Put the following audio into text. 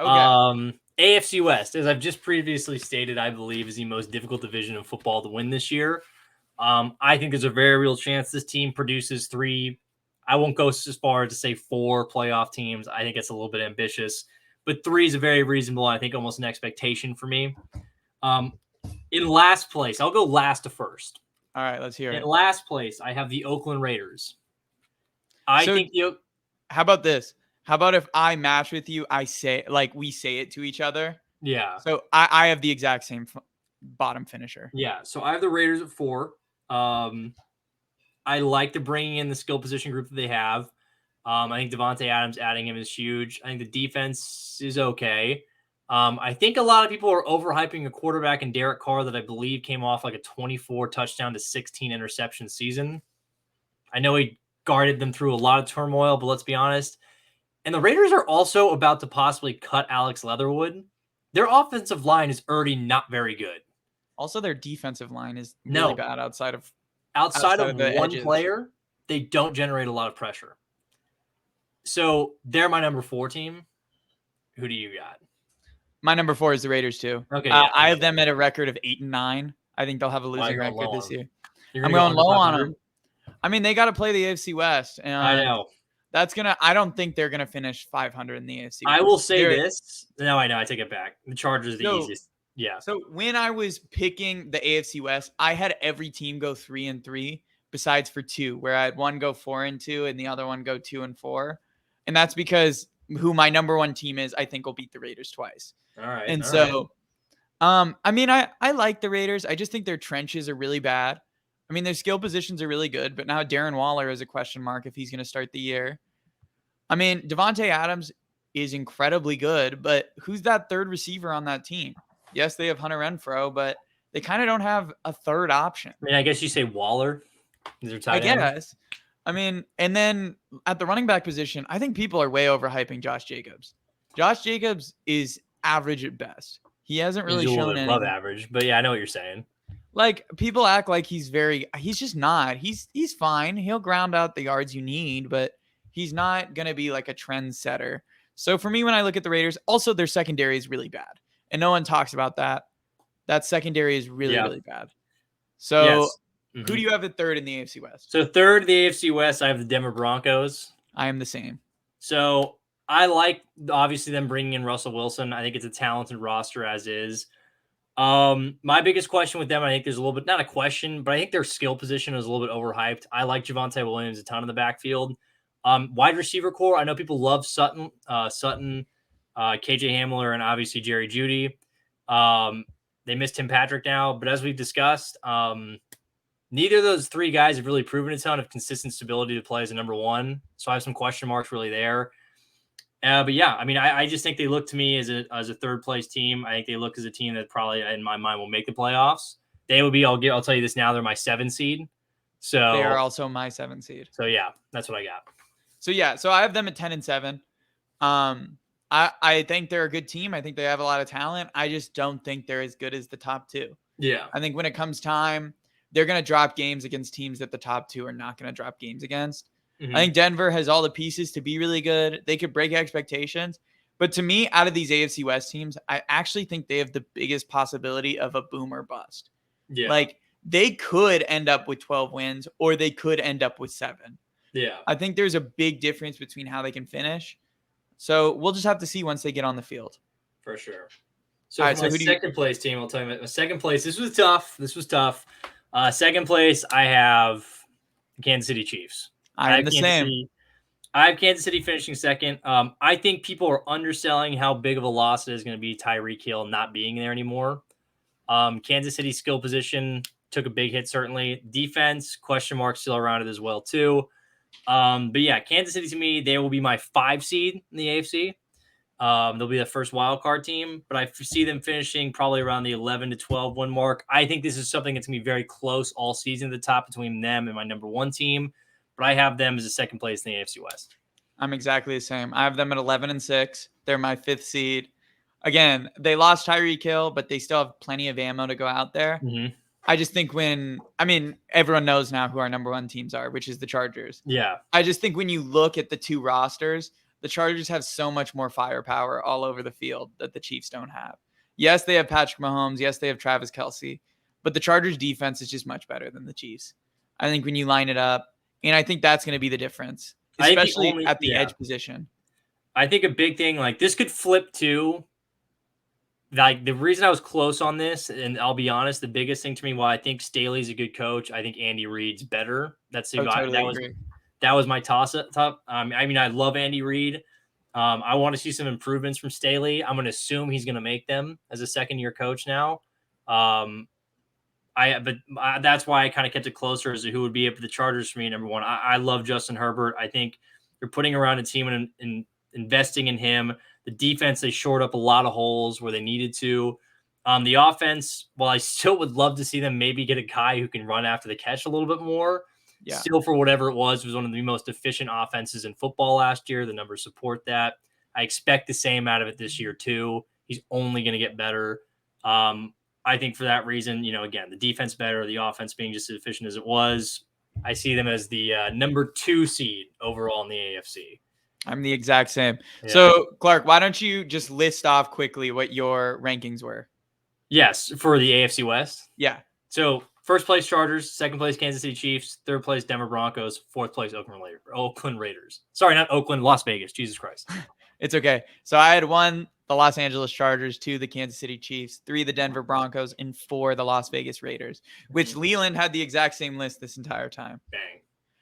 AFC West, as I've just previously stated, I believe is the most difficult division of football to win this year. I think there's a very real chance this team produces 3. I won't go as far as to say 4 playoff teams. I think it's a little bit ambitious, but 3 is a very reasonable, I think almost an expectation for me. In last place, I'll go last to first. All right, let's hear it. In last place, I have the Oakland Raiders. How about this? How about if I match with you, I say, like, we say it to each other? Yeah. So I have the exact same bottom finisher. Yeah. So I have the Raiders at 4. I like the bringing in the skill position group that they have. I think Devontae Adams adding him is huge. I think the defense is okay. I think a lot of people are overhyping a quarterback in Derek Carr that I believe came off like a 24 touchdown to 16 interception season. I know he guarded them through a lot of turmoil, but let's be honest. And the Raiders are also about to possibly cut Alex Leatherwood. Their offensive line is already not very good. Also, their defensive line is really bad outside of one edges. player. They don't generate a lot of pressure. So they're my number 4 team. Who do you got? My number 4 is the Raiders too. Okay, I have them at a record of 8-9. I think they'll have a losing record this year. I'm going low on them. I mean, they got to play the AFC West. And I know. I don't think they're gonna finish 500 in the AFC West. I will say this. No, I know. I take it back. The Chargers are the easiest. Yeah. So when I was picking the AFC West, I had every team go 3-3 besides for 2, where I had one go 4-2 and the other one go 2-4. And that's because who my number 1 team is, I think will beat the Raiders twice. All right. And so, I mean, I like the Raiders. I just think their trenches are really bad. I mean, their skill positions are really good, but now Darren Waller is a question mark if he's going to start the year. I mean, Devontae Adams is incredibly good, but who's that third receiver on that team? Yes, they have Hunter Renfrow, but they kind of don't have a third option. I mean, I guess you say Waller. I guess. I mean, and then at the running back position, I think people are way overhyping Josh Jacobs. Josh Jacobs is average at best. He hasn't really shown anything above average, but yeah, I know what you're saying. Like, people act like he's just not. He's fine. He'll ground out the yards you need, but he's not going to be like a trendsetter. So for me, when I look at the Raiders, also their secondary is really bad. And no one talks about that. That secondary is really, really bad. So yes. Who do you have at third in the AFC West? So third, the AFC West, I have the Denver Broncos. I am the same. So I like, obviously, them bringing in Russell Wilson. I think it's a talented roster as is. My biggest question with them, I think there's a little bit, not a question, but I think their skill position is a little bit overhyped. I like Javonte Williams a ton in the backfield. Wide receiver core, I know people love Sutton, KJ Hamler, and obviously Jerry Jeudy. They missed Tim Patrick now, but as we've discussed, neither of those 3 guys have really proven a ton of consistent stability to play as a number 1. So I have some question marks really there. But yeah, I mean, I just think they look to me as a third place team. I think they look as a team that probably, in my mind, will make the playoffs. They would be, I'll tell you this now, they're my 7 seed. So they are also my 7 seed. So yeah, that's what I got. So yeah, so I have them at 10-7. I think they're a good team. I think they have a lot of talent. I just don't think they're as good as the top 2. Yeah. I think when it comes time, they're going to drop games against teams that the top 2 are not going to drop games against. Mm-hmm. I think Denver has all the pieces to be really good. They could break expectations. But to me, out of these AFC West teams, I actually think they have the biggest possibility of a boom or bust. Yeah. Like, they could end up with 12 wins or they could end up with 7. Yeah. I think there's a big difference between how they can finish. So we'll just have to see once they get on the field. For sure. So, right, so my second place team, I'll tell you my second place. This was tough. Second place, I have the Kansas City Chiefs. I am the same. I have Kansas City finishing second. I think people are underselling how big of a loss it is going to be Tyreek Hill not being there anymore. Kansas City skill position took a big hit, certainly. Defense, question mark still around it as well, too. But yeah, Kansas City to me, they will be my 5 seed in the AFC. They'll be the first wild card team, but I see them finishing probably around the 11-12 win mark. I think this is something that's going to be very close all season at the top between them and my number 1 team. But I have them as a second place in the AFC West. I'm exactly the same. I have them at 11-6. They're my 5th seed. Again, they lost Tyreek Hill, but they still have plenty of ammo to go out there. Mm-hmm. I just think everyone knows now who our number 1 teams are, which is the Chargers. Yeah. I just think when you look at the 2 rosters, the Chargers have so much more firepower all over the field that the Chiefs don't have. Yes, they have Patrick Mahomes. Yes, they have Travis Kelce. But the Chargers defense is just much better than the Chiefs. I think when you line it up, and I think that's going to be the difference, especially at the edge position. I think a big thing, like this could flip too. Like the reason I was close on this, and I'll be honest, the biggest thing to me, while I think Staley's a good coach, I think Andy Reid's better. That was my toss up. I mean, I love Andy Reid. I want to see some improvements from Staley. I'm going to assume he's going to make them as a second-year coach now. That's why I kind of kept it closer as to who would be up for the Chargers for me. Number one, I love Justin Herbert. I think they're putting around a team and investing in him. The defense, they shored up a lot of holes where they needed to. The offense, while I still would love to see them maybe get a guy who can run after the catch a little bit more. Yeah. Still, for whatever it was one of the most efficient offenses in football last year. The numbers support that. I expect the same out of it this year too. He's only going to get better. I think for that reason, again, the defense better, the offense being just as efficient as it was. I see them as the number 2 seed overall in the AFC. I'm the exact same. Yeah. So, Clark, why don't you just list off quickly what your rankings were? Yes, for the AFC West? Yeah. So, first place Chargers, second place Kansas City Chiefs, third place Denver Broncos, fourth place Oakland Raiders. Sorry, not Oakland, Las Vegas. Jesus Christ. It's okay. So, I had 1, the Los Angeles Chargers, 2, the Kansas City Chiefs, 3, the Denver Broncos, and 4, the Las Vegas Raiders, which Leland had the exact same list this entire time. Bang.